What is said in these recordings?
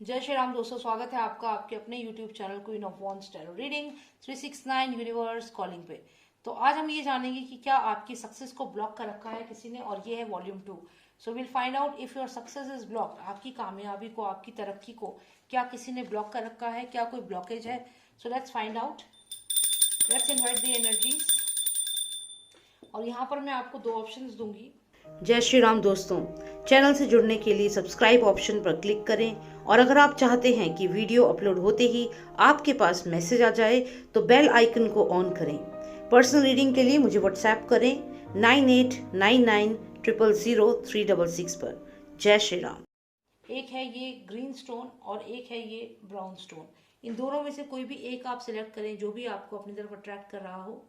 जय श्री राम दोस्तों, स्वागत है आपका आपके अपने YouTube channel queen of wands tarot reading 369 universe calling पे। तो आज हम ये जानेंगे कि क्या आपकी सक्सेस को ब्लॉक कर रखा है किसी ने, और ये है volume 2। So will find out if your success is blocked. आपकी कामयाबी को, आपकी तरक्की को क्या किसी ने ब्लॉक कर रखा है, क्या कोई ब्लॉकेज है? So let's find out. Let's invite the energies. और यहाँ पर मैं आपको दो ऑप्शंस दूंगी। जय श्री राम दोस्तों, चैनल से जुड़ने के लिए सब्सक्राइब ऑप्शन पर क्लिक करें, और अगर आप चाहते हैं कि वीडियो अपलोड होते ही आपके पास मैसेज आ जाए तो बेल आइकन को ऑन करें। पर्सनल रीडिंग के लिए मुझे व्हाट्सएप करें 9899000366 पर। जय श्री राम। एक है ये ग्रीन स्टोन और एक है ये ब्राउन स्टोन। इन दोनों में से कोई भी एक आप सिलेक्ट करें जो भी आपको अपनी तरफ अट्रैक्ट कर रहा हो।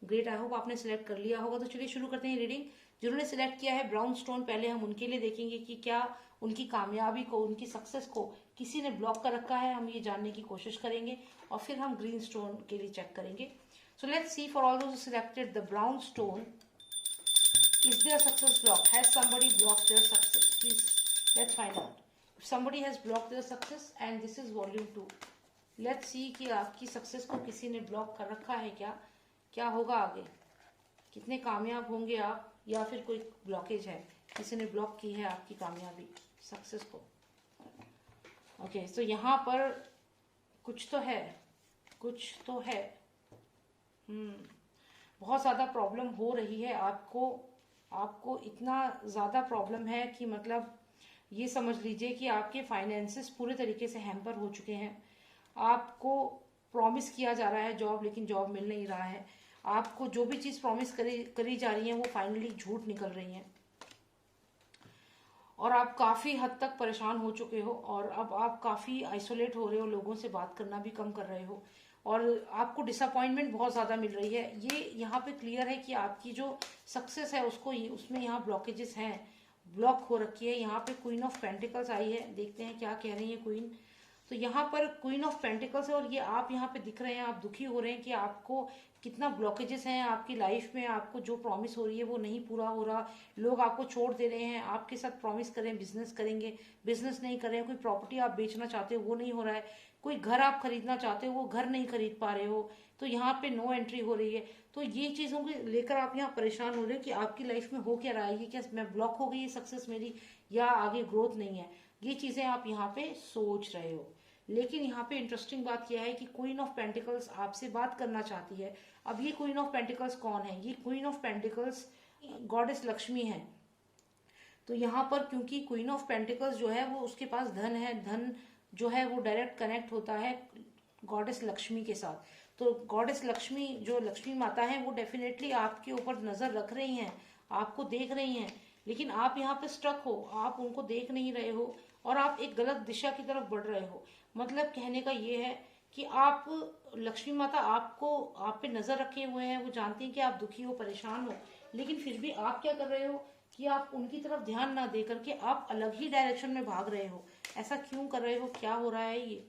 ग्रेट, आई होप आपने सिलेक्ट कर लिया होगा। तो चलिए शुरू करते हैं रीडिंग। जिन्होंने सिलेक्ट किया है ब्राउन स्टोन, पहले हम उनके लिए देखेंगे कि क्या उनकी कामयाबी को, उनकी सक्सेस को किसी ने ब्लॉक कर रखा है। हम ये जानने की कोशिश करेंगे और फिर हम ग्रीन स्टोन के लिए चेक करेंगे। So let's see for all those selected the brown stone, is their success blocked? Has somebody blocked their success? Please, let's find out. If somebody has blocked their success and this is volume 2, let's see कि आपकी success को किसी ने block कर रखा है क्या, क्या होगा आगे, कितने कामयाब होंगे आप, या फिर कोई ब्लॉकेज है, किसी ने ब्लॉक की है आपकी कामयाबी, सक्सेस को। ओके, तो यहाँ पर कुछ तो है, कुछ तो है। बहुत ज़्यादा प्रॉब्लम हो रही है आपको। आपको इतना ज़्यादा प्रॉब्लम है कि मतलब ये समझ लीजिए कि आपके फाइनेंसेस पूरे तरीके से हैम्पर हो चुके हैं। आपको प्रॉमिस किया जा रहा है जॉब, लेकिन जॉब मिल नहीं रहा है। आपको जो भी चीज़ प्रॉमिस करी जा रही है वो फाइनली झूठ निकल रही है, और आप काफ़ी हद तक परेशान हो चुके हो, और अब आप काफ़ी आइसोलेट हो रहे हो, लोगों से बात करना भी कम कर रहे हो, और आपको डिसअपॉइंटमेंट बहुत ज़्यादा मिल रही है। ये यहाँ पे क्लियर है कि आपकी जो सक्सेस है उसको उसमें यहाँ ब्लॉकेजेस हैं, ब्लॉक हो रखी है। यहाँ पे क्वीन ऑफ पेंटिकल्स आई है, देखते हैं क्या कह रही है क्वीन। तो यहाँ पर क्वीन ऑफ पेंटिकल्स है, और ये आप यहाँ पे दिख रहे हैं, आप दुखी हो रहे हैं कि आपको कितना ब्लॉकेजेस हैं आपकी लाइफ में। आपको जो प्रॉमिस हो रही है वो नहीं पूरा हो रहा, लोग आपको छोड़ दे रहे हैं। आपके साथ प्रॉमिस करें बिजनेस करेंगे, बिजनेस नहीं कर रहे हैं। कोई प्रॉपर्टी आप बेचना चाहते हो वो नहीं हो रहा है, कोई घर आप खरीदना चाहते हो वो घर नहीं खरीद पा रहे हो, तो यहाँ पे नो एंट्री हो रही है। तो ये चीज़ों को लेकर आप यहाँ परेशान हो रहे हो कि आपकी लाइफ में हो क्या रहा है, ये क्या मैं ब्लॉक हो गई है सक्सेस मेरी, या आगे ग्रोथ नहीं है। ये चीज़ें आप यहाँ पे सोच रहे हो। लेकिन यहाँ पे इंटरेस्टिंग बात यह है कि क्वीन ऑफ पेंटिकल्स आपसे बात करना चाहती है। अब ये क्वीन ऑफ पेंटिकल्स कौन है? ये queen of pentacles goddess Lakshmi है। तो यहाँ पर क्योंकि क्वीन ऑफ पेंटिकल्स जो है वो, उसके पास धन है, धन जो है वो डायरेक्ट कनेक्ट होता है गॉडेस लक्ष्मी के साथ। तो गॉडेस लक्ष्मी जो लक्ष्मी माता है वो डेफिनेटली आपके ऊपर नजर रख रही हैं, आपको देख रही हैं, लेकिन आप यहाँ पे स्ट्रक हो, आप उनको देख नहीं रहे हो, और आप एक गलत दिशा की तरफ बढ़ रहे हो। मतलब कहने का ये है कि आप, लक्ष्मी माता आपको, आप पे नजर रखे हुए हैं, वो जानती हैं कि आप दुखी हो, परेशान हो, लेकिन फिर भी आप क्या कर रहे हो कि आप उनकी तरफ ध्यान ना दे करके आप अलग ही डायरेक्शन में भाग रहे हो। ऐसा क्यों कर रहे हो, क्या हो रहा है ये?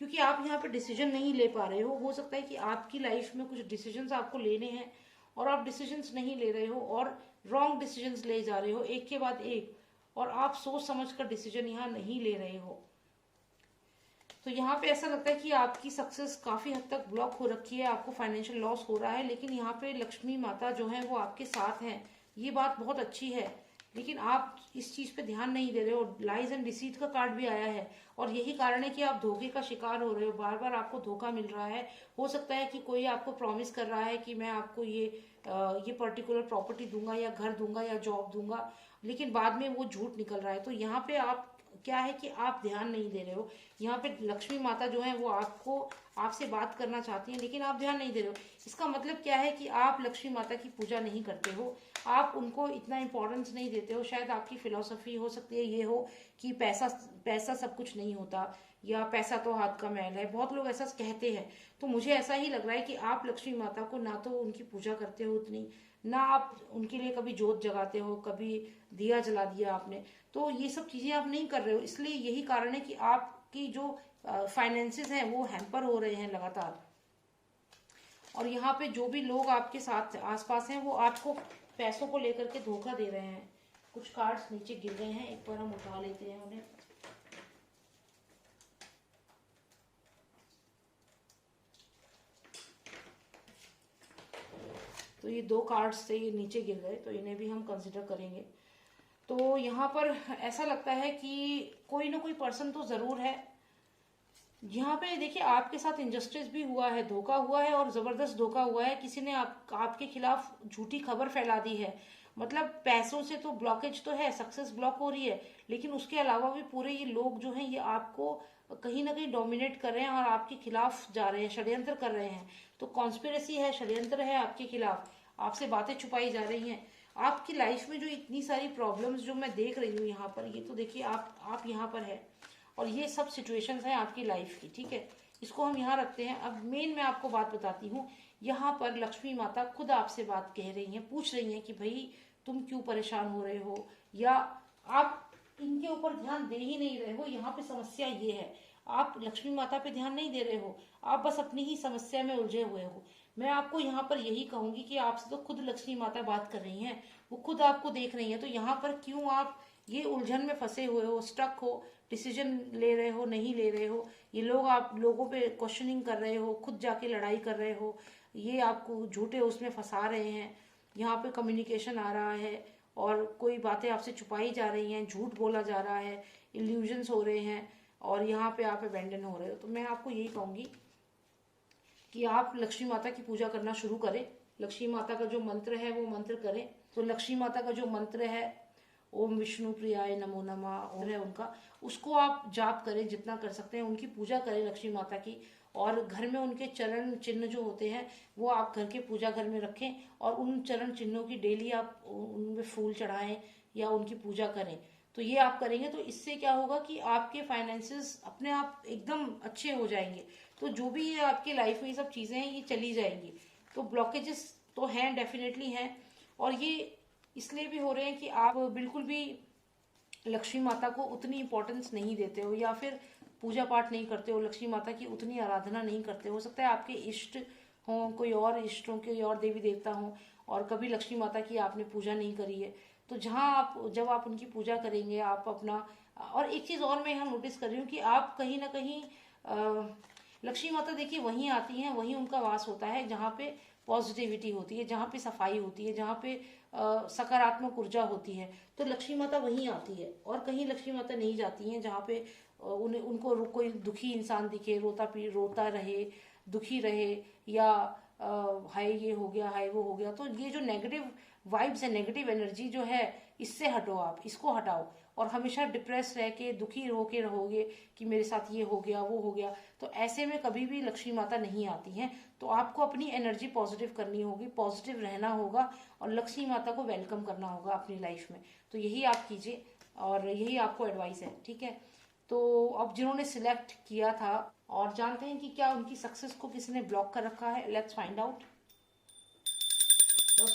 क्योंकि आप यहाँ पे डिसीजन नहीं ले पा रहे हो सकता है कि आपकी लाइफ में कुछ डिसीजंस आपको लेने हैं और आप डिसीजंस नहीं ले रहे हो, और रॉन्ग डिसीजंस ले जा रहे हो एक के बाद एक, और आप सोच समझ कर डिसीजन यहाँ नहीं ले रहे हो। तो यहाँ पे ऐसा लगता है कि आपकी सक्सेस काफी हद तक ब्लॉक हो रखी है, आपको फाइनेंशियल लॉस हो रहा है, लेकिन यहाँ पे लक्ष्मी माता जो है वो आपके साथ हैं। ये बात बहुत अच्छी है, लेकिन आप इस चीज पे ध्यान नहीं दे रहे हो। लाइज एंड डिसीट का कार्ड भी आया है, और यही कारण है कि आप धोखे का शिकार हो रहे हो, बार बार आपको धोखा मिल रहा है। हो सकता है कि कोई आपको प्रॉमिस कर रहा है कि मैं आपको ये पर्टिकुलर प्रॉपर्टी दूंगा, या घर दूंगा, या जॉब दूंगा, लेकिन बाद में वो झूठ निकल रहा है। तो यहाँ पे आप, क्या है कि आप ध्यान नहीं दे रहे हो। यहाँ पे लक्ष्मी माता जो है वो आपको, आपसे बात करना चाहती हैं, लेकिन आप ध्यान नहीं दे रहे हो। इसका मतलब क्या है कि आप लक्ष्मी माता की पूजा नहीं करते हो, आप उनको इतना इंपॉर्टेंस नहीं देते हो। शायद आपकी फिलॉसफी हो सकती है ये हो कि पैसा पैसा सब कुछ नहीं होता, या पैसा तो हाथ का मैल है, बहुत लोग ऐसा कहते हैं। तो मुझे ऐसा ही लग रहा है कि आप लक्ष्मी माता को ना तो उनकी पूजा करते हो उतनी, ना आप उनके लिए कभी जोत जगाते हो, कभी दिया जला दिया आपने। तो ये सब चीजें आप नहीं कर रहे हो, इसलिए यही कारण है कि आपकी जो फाइनेंसेस हैं वो हैम्पर हो रहे हैं लगातार। और यहाँ पे जो भी लोग आपके साथ आसपास हैं वो आपको पैसों को लेकर के धोखा दे रहे हैं। कुछ कार्ड्स नीचे गिर गए हैं, एक बार हम उठा लेते हैं उन्हें। तो ये 2 कार्ड्स थे, ये नीचे गिर गए, तो इन्हें भी हम कंसिडर करेंगे। तो यहाँ पर ऐसा लगता है कि कोई ना कोई पर्सन तो जरूर है। यहाँ पे देखिए आपके साथ इंजस्टिस भी हुआ है, धोखा हुआ है और जबरदस्त धोखा हुआ है। किसी ने आपके खिलाफ झूठी खबर फैला दी है। मतलब पैसों से तो ब्लॉकेज तो है, सक्सेस ब्लॉक हो रही है, लेकिन उसके अलावा भी पूरे ये लोग जो हैं ये आपको कहीं ना कहीं डोमिनेट कर रहे हैं और आपके खिलाफ जा रहे हैं, षड्यंत्र कर रहे हैं। तो कॉन्स्पिरेसी है, षड्यंत्र है आपके खिलाफ, आपसे बातें छुपाई जा रही हैं। आपकी लाइफ में जो इतनी सारी प्रॉब्लम्स जो मैं देख रही हूँ यहाँ पर, ये तो देखिए आप यहाँ पर है और ये सब सिचुएशंस हैं आपकी लाइफ की, ठीक है। इसको हम यहाँ रखते हैं। अब मेन मैं आपको बात बताती हूँ। यहाँ पर लक्ष्मी माता खुद आपसे बात कह रही हैं, पूछ रही हैं कि भाई तुम क्यों परेशान हो रहे हो, या आप इनके ऊपर ध्यान दे ही नहीं रहे हो। यहाँ पे समस्या ये है, आप लक्ष्मी माता पे ध्यान नहीं दे रहे हो, आप बस अपनी ही समस्या में उलझे हुए हो। मैं आपको यहाँ पर यही कहूंगी कि आपसे तो खुद लक्ष्मी माता बात कर रही हैं, वो खुद आपको देख रही हैं। तो यहाँ पर क्यों आप ये उलझन में फंसे हुए हो, स्टक हो, डिसीजन ले रहे हो, नहीं ले रहे हो, ये लोग आप लोगों पे क्वेश्चनिंग कर रहे हो, खुद जाके लड़ाई कर रहे हो, ये आपको झूठे उसमें फंसा रहे हैं। यहाँ पे कम्युनिकेशन आ रहा है और कोई बातें आपसे छुपाई जा रही हैं, झूठ बोला जा रहा है, इल्यूजन्स हो रहे हैं और यहाँ पे आप अबेंडन हो रहे हो। तो मैं आपको यही कहूंगी कि आप लक्ष्मी माता की पूजा करना शुरू करें। लक्ष्मी माता का जो मंत्र है वो मंत्र करें। तो लक्ष्मी माता का जो मंत्र है ओम विष्णु प्रियाय नमो नमः और है उनका, उसको आप जाप करें जितना कर सकते हैं, उनकी पूजा करें लक्ष्मी माता की। और घर में उनके चरण चिन्ह जो होते हैं वो आप घर के पूजा घर में रखें और उन चरण चिन्हों की डेली आप उनमें फूल चढ़ाएं या उनकी पूजा करें। तो ये आप करेंगे तो इससे क्या होगा कि आपके फाइनेंसेस अपने आप एकदम अच्छे हो जाएंगे। तो जो भी ये आपकी लाइफ में ये सब चीजें हैं ये चली जाएंगी। तो ब्लॉकेजेस तो हैं, डेफिनेटली हैं, और ये इसलिए भी हो रहे हैं कि आप बिल्कुल भी लक्ष्मी माता को उतनी इंपॉर्टेंस नहीं देते हो या फिर पूजा पाठ नहीं करते हो, लक्ष्मी माता की उतनी आराधना नहीं करते हो सकता है आपके इष्ट हों, कोई और इष्ट हों, कोई और देवी देवता हों और कभी लक्ष्मी माता की आपने पूजा नहीं करी है। तो जहाँ आप जब आप उनकी पूजा करेंगे आप अपना, और एक चीज और मैं यहाँ नोटिस कर रही हूँ कि आप कहीं ना कहीं लक्ष्मी माता देखिए वहीं आती हैं, वहीं उनका वास होता है जहाँ पे पॉजिटिविटी होती है, जहाँ पे सफाई होती है, जहाँ पे सकारात्मक ऊर्जा होती है। तो लक्ष्मी माता वहीं आती है और कहीं लक्ष्मी माता नहीं जाती हैं जहाँ पे उन्हें उनको कोई दुखी इंसान दिखे, रोता रहे, दुखी रहे, या हाय ये हो गया, हाय वो हो गया। तो ये जो नेगेटिव वाइब्स है, नेगेटिव एनर्जी जो है, इससे हटो, आप इसको हटाओ। और हमेशा डिप्रेस रह के दुखी होके रहोगे कि मेरे साथ ये हो गया वो हो गया, तो ऐसे में कभी भी लक्ष्मी माता नहीं आती हैं। तो आपको अपनी एनर्जी पॉजिटिव करनी होगी, पॉजिटिव रहना होगा और लक्ष्मी माता को वेलकम करना होगा अपनी लाइफ में। तो यही आप कीजिए और यही आपको एडवाइस है, ठीक है। तो अब जिन्होंने सिलेक्ट किया था और जानते हैं कि क्या उनकी सक्सेस को किसी ने ब्लॉक कर रखा है, let's find out. Please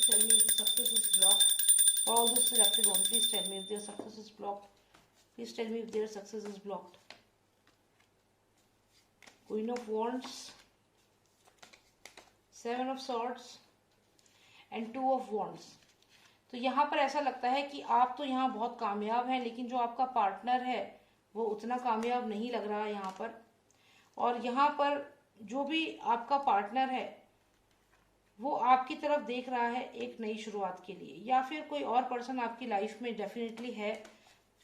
tell me if the success is blocked. For all those selected one, please tell me if their success is blocked. Please tell me if their success is blocked. Queen of Wands, Seven of Swords and Two of Wands. तो यहाँ पर ऐसा लगता है कि आप तो यहाँ बहुत कामयाब हैं, लेकिन जो आपका पार्टनर है वो उतना कामयाब नहीं लग रहा है यहाँ पर। और यहाँ पर जो भी आपका पार्टनर है वो आपकी तरफ देख रहा है एक नई शुरुआत के लिए, या फिर कोई और पर्सन आपकी लाइफ में डेफिनेटली है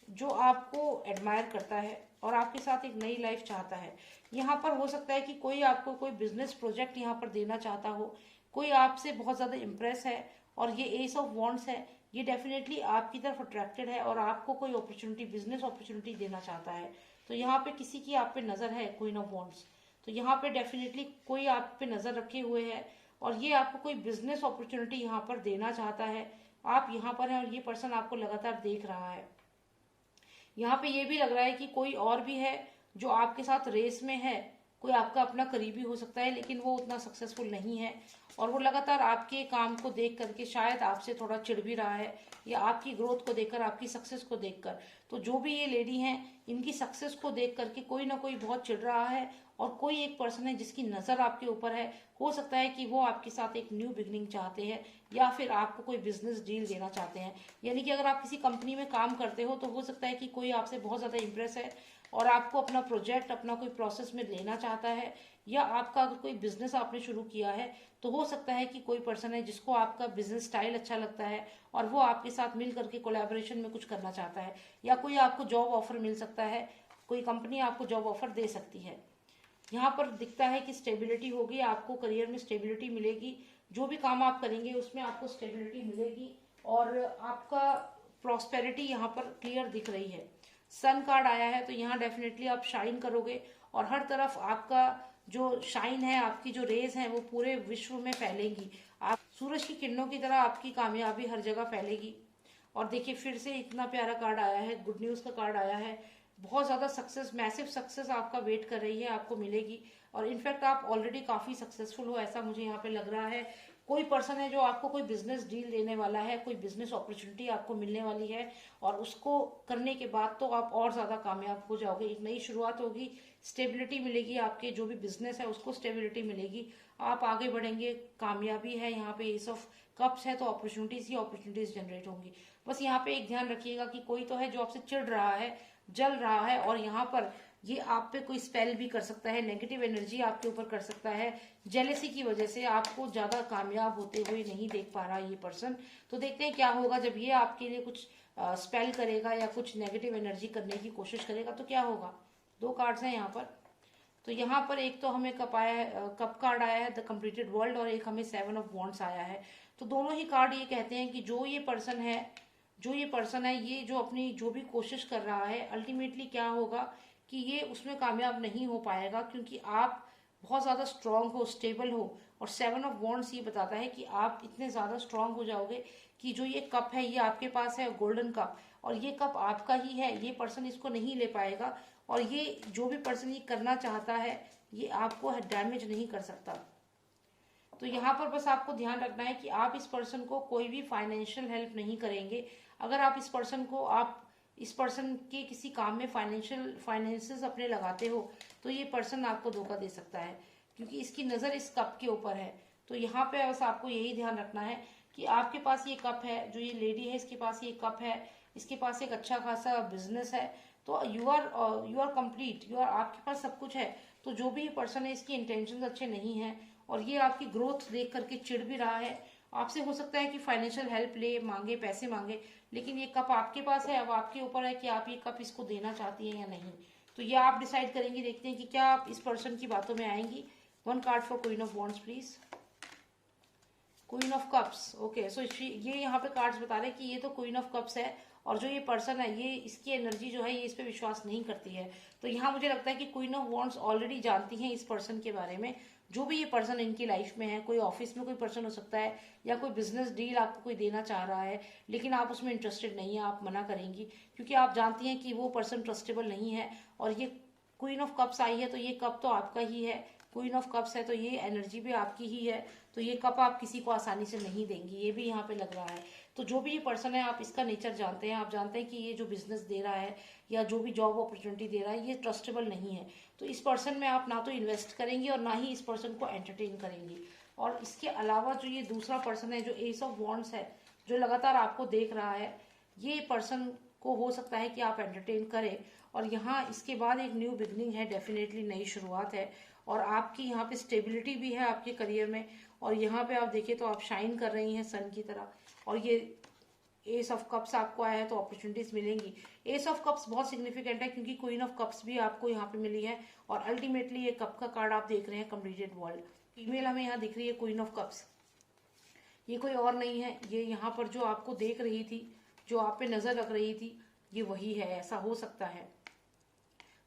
जो आपको एडमायर करता है और आपके साथ एक नई लाइफ चाहता है। यहाँ पर हो सकता है कि कोई आपको कोई बिजनेस प्रोजेक्ट यहाँ पर देना चाहता हो, कोई आपसे बहुत ज़्यादा इम्प्रेस है और ये एस ऑफ वॉन्ड्स है, ये डेफिनेटली आपकी तरफ अट्रैक्टेड है और आपको कोई अपॉर्चुनिटी, बिजनेस अपॉर्चुनिटी देना चाहता है। तो यहाँ पे किसी की आप पे नज़र है, क्वीन ऑफ वॉन्ड्स। तो यहाँ पे डेफिनेटली कोई आप पे नज़र रखे हुए है और ये आपको कोई बिजनेस अपॉर्चुनिटी यहाँ पर देना चाहता है। आप यहाँ पर हैं और ये पर्सन आपको लगातार देख रहा है। यहाँ पे ये भी लग रहा है कि कोई और भी है जो आपके साथ रेस में है, कोई आपका अपना करीबी हो सकता है लेकिन वो उतना सक्सेसफुल नहीं है और वो लगातार आपके काम को देख करके शायद आपसे थोड़ा चिढ़ भी रहा है, या आपकी ग्रोथ को देखकर, आपकी सक्सेस को देखकर। तो जो भी ये लेडी हैं, इनकी सक्सेस को देख करके कोई ना कोई बहुत चिढ़ रहा है, और कोई एक पर्सन है जिसकी नज़र आपके ऊपर है। हो सकता है कि वो आपके साथ एक न्यू बिगनिंग चाहते हैं, या फिर आपको कोई बिजनेस डील देना चाहते हैं। यानी कि अगर आप किसी कंपनी में काम करते हो तो हो सकता है कि कोई आपसे बहुत ज़्यादा इंप्रेस है और आपको अपना प्रोजेक्ट, अपना कोई प्रोसेस में लेना चाहता है। या आपका अगर कोई बिजनेस आपने शुरू किया है तो हो सकता है कि कोई पर्सन है जिसको आपका बिजनेस स्टाइल अच्छा लगता है और वो आपके साथ मिल करके कोलैबोरेशन में कुछ करना चाहता है। या कोई आपको जॉब ऑफर मिल सकता है, कोई कंपनी आपको जॉब ऑफर दे सकती है। यहाँ पर दिखता है कि स्टेबिलिटी होगी, आपको करियर में स्टेबिलिटी मिलेगी, जो भी काम आप करेंगे उसमें आपको स्टेबिलिटी मिलेगी, और आपका प्रॉस्पेरिटी यहाँ पर क्लियर दिख रही है। सन कार्ड आया है तो यहाँ डेफिनेटली आप शाइन करोगे, और हर तरफ आपका जो शाइन है, आपकी जो रेज है वो पूरे विश्व में फैलेंगी। आप सूरज की किरणों की तरह आपकी कामयाबी हर जगह फैलेगी। और देखिए फिर से इतना प्यारा कार्ड आया है, गुड न्यूज का कार्ड आया है। बहुत ज्यादा सक्सेस, मैसिव सक्सेस आपका वेट कर रही है, आपको मिलेगी। और इनफैक्ट आप ऑलरेडी काफी सक्सेसफुल हो, ऐसा मुझे यहाँ पे लग रहा है। कोई पर्सन है जो आपको कोई बिजनेस डील देने वाला है, कोई बिजनेस अपॉर्चुनिटी आपको मिलने वाली है, और उसको करने के बाद तो आप और ज्यादा कामयाब हो जाओगे। एक नई शुरुआत होगी, स्टेबिलिटी मिलेगी, आपके जो भी बिजनेस है उसको स्टेबिलिटी मिलेगी, आप आगे बढ़ेंगे, कामयाबी है। यहाँ पे एस ऑफ कप्स है तो अपॉर्चुनिटीज ही अपॉर्चुनिटीज जनरेट होंगी। बस यहाँ पे एक ध्यान रखिएगा कि कोई तो है जो आपसे चिढ़ रहा है, जल रहा है, और यहाँ पर ये आप पे कोई स्पेल भी कर सकता है, नेगेटिव एनर्जी आपके ऊपर कर सकता है। जेलेसी की वजह से आपको ज्यादा कामयाब होते हुए नहीं देख पा रहा ये पर्सन। तो देखते हैं क्या होगा जब ये आपके लिए कुछ स्पेल करेगा या कुछ नेगेटिव एनर्जी करने की कोशिश करेगा तो क्या होगा। दो कार्ड्स हैं यहाँ पर। तो यहाँ पर एक तो हमें कप आया है, कप कार्ड आया है द कंप्लीटेड वर्ल्ड, और एक हमें 7 ऑफ वॉन्ड्स आया है। तो दोनों ही कार्ड ये कहते हैं कि जो ये पर्सन है, ये जो अपनी जो भी कोशिश कर रहा है, अल्टीमेटली क्या होगा कि ये उसमें कामयाब नहीं हो पाएगा, क्योंकि आप बहुत ज़्यादा स्ट्रांग हो, स्टेबल हो। और 7 ऑफ वॉन्ड्स ये बताता है कि आप इतने ज़्यादा स्ट्रांग हो जाओगे कि जो ये कप है ये आपके पास है, गोल्डन कप, और ये कप आपका ही है, ये पर्सन इसको नहीं ले पाएगा। और ये जो भी पर्सन ये करना चाहता है ये आपको डैमेज नहीं कर सकता। तो यहाँ पर बस आपको ध्यान रखना है कि आप इस पर्सन को कोई भी फाइनेंशियल हेल्प नहीं करेंगे। अगर आप इस पर्सन के किसी काम में फाइनेंसेस अपने लगाते हो तो ये पर्सन आपको धोखा दे सकता है, क्योंकि इसकी नज़र इस कप के ऊपर है। तो यहाँ पे बस आपको यही ध्यान रखना है कि आपके पास ये कप है, जो ये लेडी है इसके पास ये कप है, इसके पास एक अच्छा खासा बिजनेस है। तो यू आर कंप्लीट, आपके पास सब कुछ है। तो जो भी पर्सन है इसकी इंटेंशंस अच्छे नहीं है, और ये आपकी ग्रोथ देख करके चिढ़ भी रहा है। आपसे हो सकता है कि फाइनेंशियल हेल्प ले मांगे, पैसे मांगे, लेकिन ये कप आपके पास है। अब आपके ऊपर है कि आप ये कप इसको देना चाहती हैं या नहीं। तो ये आप डिसाइड करेंगे। देखते हैं कि क्या आप इस पर्सन की बातों में आएंगी। 1 card for queen of wands please. Queen of cups. Okay, so ये यहाँ पे कार्ड्स बता रहे हैं कि ये तो क्वीन ऑफ कप्स है, और जो ये पर्सन है ये इसकी एनर्जी जो है ये इस पे विश्वास नहीं करती है। तो यहाँ मुझे लगता है कि क्वीन ऑफ वॉन्ड्स ऑलरेडी जानती हैं इस पर्सन के बारे में। जो भी ये पर्सन इनकी लाइफ में है, कोई ऑफिस में कोई पर्सन हो सकता है, या कोई बिजनेस डील आपको कोई देना चाह रहा है, लेकिन आप उसमें इंटरेस्टेड नहीं है, आप मना करेंगी, क्योंकि आप जानती हैं कि वो पर्सन ट्रस्टेबल नहीं है। और ये क्वीन ऑफ कप्स आई है तो ये कप तो आपका ही है, क्वीन ऑफ कप्स है तो ये एनर्जी भी आपकी ही है। तो ये कप आप किसी को आसानी से नहीं देंगी, ये भी यहाँ पे लग रहा है। तो जो भी ये पर्सन है, आप इसका नेचर जानते हैं, आप जानते हैं कि ये जो बिजनेस दे रहा है या जो भी जॉब अपॉर्चुनिटी दे रहा है ये ट्रस्टेबल नहीं है। तो इस पर्सन में आप ना तो इन्वेस्ट करेंगी और ना ही इस पर्सन को एंटरटेन करेंगी। और इसके अलावा जो ये दूसरा पर्सन है जो एस ऑफ वॉन्ड्स है, जो लगातार आपको देख रहा है, ये पर्सन को हो सकता है कि आप एंटरटेन करें। और यहाँ इसके बाद एक न्यू बिगनिंग है, डेफिनेटली नई शुरुआत है, और आपकी यहाँ पे स्टेबिलिटी भी है आपके करियर में। और यहाँ पे आप देखिए तो आप शाइन कर रही हैं सन की तरह। और ये एस ऑफ कप्स आपको आया है तो अपॉर्चुनिटीज मिलेंगी। एस ऑफ कप्स बहुत सिग्निफिकेंट है, क्योंकि क्वीन ऑफ कप्स भी आपको यहाँ पे मिली है, और अल्टीमेटली ये कप का कार्ड आप देख रहे हैं, कंप्लीटेड वर्ल्ड। फीमेल हमें यहाँ दिख रही है क्वीन ऑफ कप्स। ये कोई और नहीं है, ये यहाँ पर जो आपको देख रही थी, जो आप पे नजर रख रही थी, ये वही है। ऐसा हो सकता है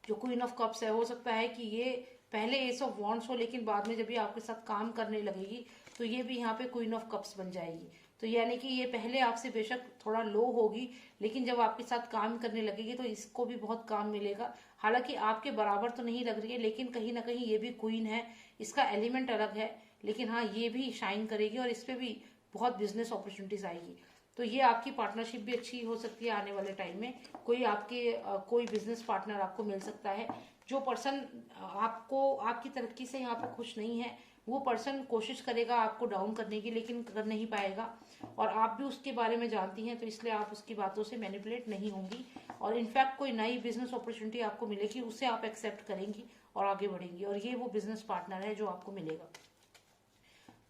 जो क्वीन ऑफ कप्स है, हो सकता है कि ये पहले एस ऑफ वॉन्ड्स हो, लेकिन बाद में जब ये आपके साथ काम करने लगेगी तो ये भी यहाँ पे क्वीन ऑफ कप्स बन जाएगी। तो यानी कि ये पहले आपसे बेशक थोड़ा लो होगी, लेकिन जब आपके साथ काम करने लगेगी तो इसको भी बहुत काम मिलेगा। हालांकि आपके बराबर तो नहीं लग रही है, लेकिन कहीं ना कहीं ये भी क्वीन है, इसका एलिमेंट अलग है। लेकिन हाँ ये भी शाइन करेगी और इस पे भी बहुत बिजनेस अपॉर्चुनिटीज आएगी। तो ये आपकी पार्टनरशिप भी अच्छी हो सकती है आने वाले टाइम में। कोई बिजनेस पार्टनर आपको मिल सकता है। जो पर्सन आपको आपकी तरक्की से यहाँ पे खुश नहीं है, वो पर्सन कोशिश करेगा आपको डाउन करने की, लेकिन कर नहीं पाएगा। और आप भी उसके बारे में जानती हैं, तो इसलिए आप उसकी बातों से मैनिपुलेट नहीं होंगी। और इनफैक्ट कोई नई बिजनेस अपॉर्चुनिटी आपको मिलेगी, उसे आप एक्सेप्ट करेंगी और आगे बढ़ेंगी। और ये वो बिजनेस पार्टनर है जो आपको मिलेगा।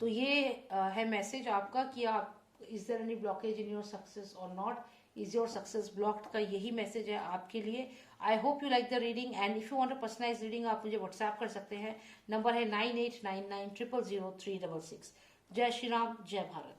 तो ये है मैसेज आपका कि आप, is there any blockage in your success or not, is your success blocked, का यही मैसेज है आपके लिए। I hope you like the reading, and if you want a personalize reading आप मुझे व्हाट्सएप कर सकते हैं। नंबर है 9899000366। जय श्री राम, जय भारत।